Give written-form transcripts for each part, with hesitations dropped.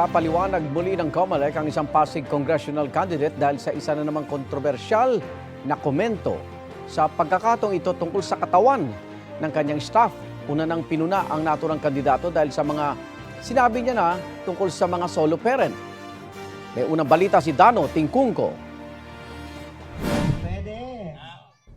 Nagpapaliwanag muli ng COMELEC ang isang Pasig congressional candidate dahil sa isa na namang kontrobersyal na komento sa pagkakataong ito tungkol sa katawan ng kanyang staff. Una nang pinuna ang naturang kandidato dahil sa mga sinabi niya na tungkol sa mga solo parent. May unang balita si Dano Tingkungko.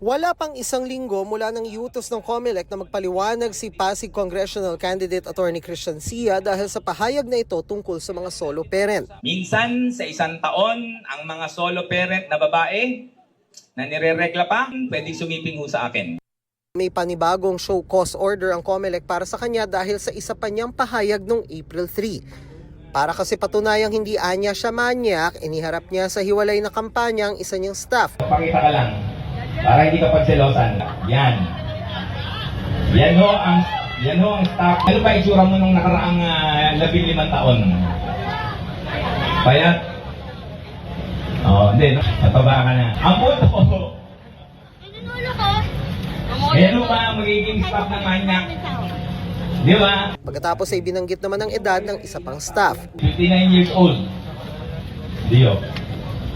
Wala pang isang linggo mula nang iutos ng COMELEC na magpaliwanag si Pasig Congressional Candidate Attorney Christian Sia dahil sa pahayag na ito tungkol sa mga solo parent. Minsan sa isang taon, ang mga solo parent na babae na nireregla pa, pwedeng sumiping ho sa akin. May panibagong show cause order ang COMELEC para sa kanya dahil sa isa pa niyang pahayag noong April 3. Para kasi patunayang hindi anya siya manyak, iniharap niya sa hiwalay na kampanya ang isa niyang staff. Pakita ka lang, para hindi ka pagselosan. Yan. Yan ho ang staff. Ano ba itsura mo nung nakaraang 15 taon? Payat? Hindi. Nataba ka na. Ang punto ko. Yan ho ba ang magiging staff ng manyak? Di ba? Pagkatapos ay binanggit naman ang edad ng isa pang staff. 59 years old. Dio.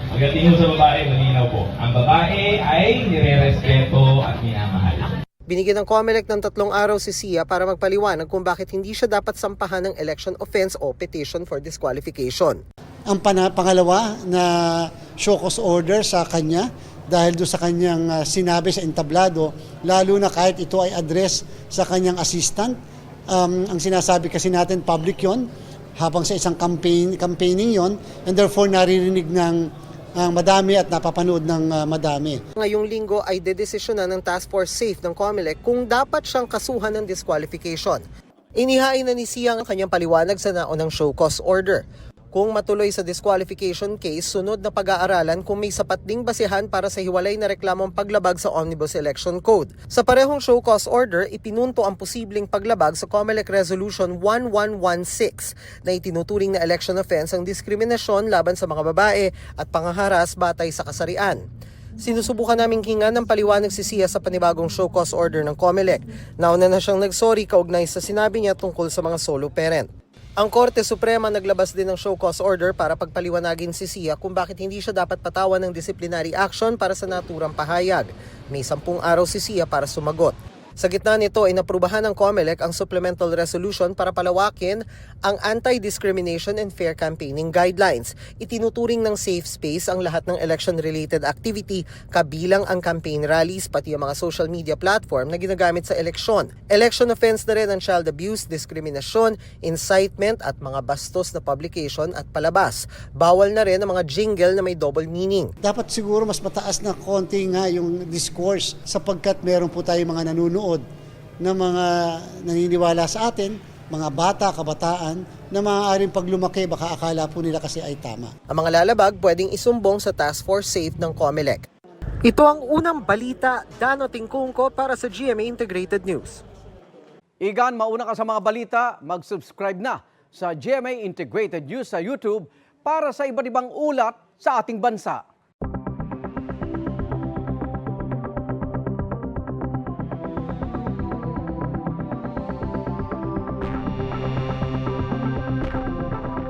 Pagdating mo sa babae, malinaw po. Ang babae ay nire-respeto at minamahal. Binigyan ng COMELEC ng 3 araw si Sia para magpaliwanag kung bakit hindi siya dapat sampahan ng election offense o petition for disqualification. Ang pangalawa na show cause order sa kanya dahil doon sa kanyang sinabi sa entablado, lalo na kahit ito ay address sa kanyang assistant. Ang sinasabi kasi natin public yon habang sa isang campaigning yon, and therefore naririnig ng madami at napapanood ng madami. Ngayong linggo ay dedesisyonan ng Task Force SAFE ng COMELEC kung dapat siyang kasuhan ng disqualification. Inihain na ni Sia ang kanyang paliwanag sa naunang show cause order. Kung matuloy sa disqualification case, sunod na pag-aaralan kung may sapat ding basihan para sa hiwalay na reklamong paglabag sa Omnibus Election Code. Sa parehong show cause order, ipinunto ang posibleng paglabag sa COMELEC Resolution 1116 na itinuturing na election offense ang diskriminasyon laban sa mga babae at pangaharas batay sa kasarian. Sinusubukan naming hingan ng paliwanag si Sia sa panibagong show cause order ng COMELEC. Nauna na siyang nagsorry kaugnay sa sinabi niya tungkol sa mga solo parent. Ang Korte Suprema naglabas din ng show cause order para pagpaliwanagin si Sia kung bakit hindi siya dapat patawan ng disciplinary action para sa naturang pahayag. May 10 araw si Sia para sumagot. Sa gitna nito ay naprubahan ng COMELEC ang supplemental resolution para palawakin ang Anti-Discrimination and Fair Campaigning Guidelines. Itinuturing ng safe space ang lahat ng election-related activity kabilang ang campaign rallies pati ang mga social media platform na ginagamit sa eleksyon. Election offense na rin ang child abuse, diskriminasyon, incitement at mga bastos na publication at palabas. Bawal na rin ang mga jingle na may double meaning. Dapat siguro mas mataas na konti nga yung discourse sapagkat meron po tayo mga nanonood na mga naniniwala sa atin, mga bata, kabataan, na maaaring pag lumaki baka akala po nila kasi ay tama. Ang mga lalabag pwedeng isumbong sa Task Force SAFE ng COMELEC. Ito ang unang balita, Dano Tingkungko para sa GMA Integrated News. Igan, mauna ka sa mga balita, mag-subscribe na sa GMA Integrated News sa YouTube para sa iba't ibang ulat sa ating bansa.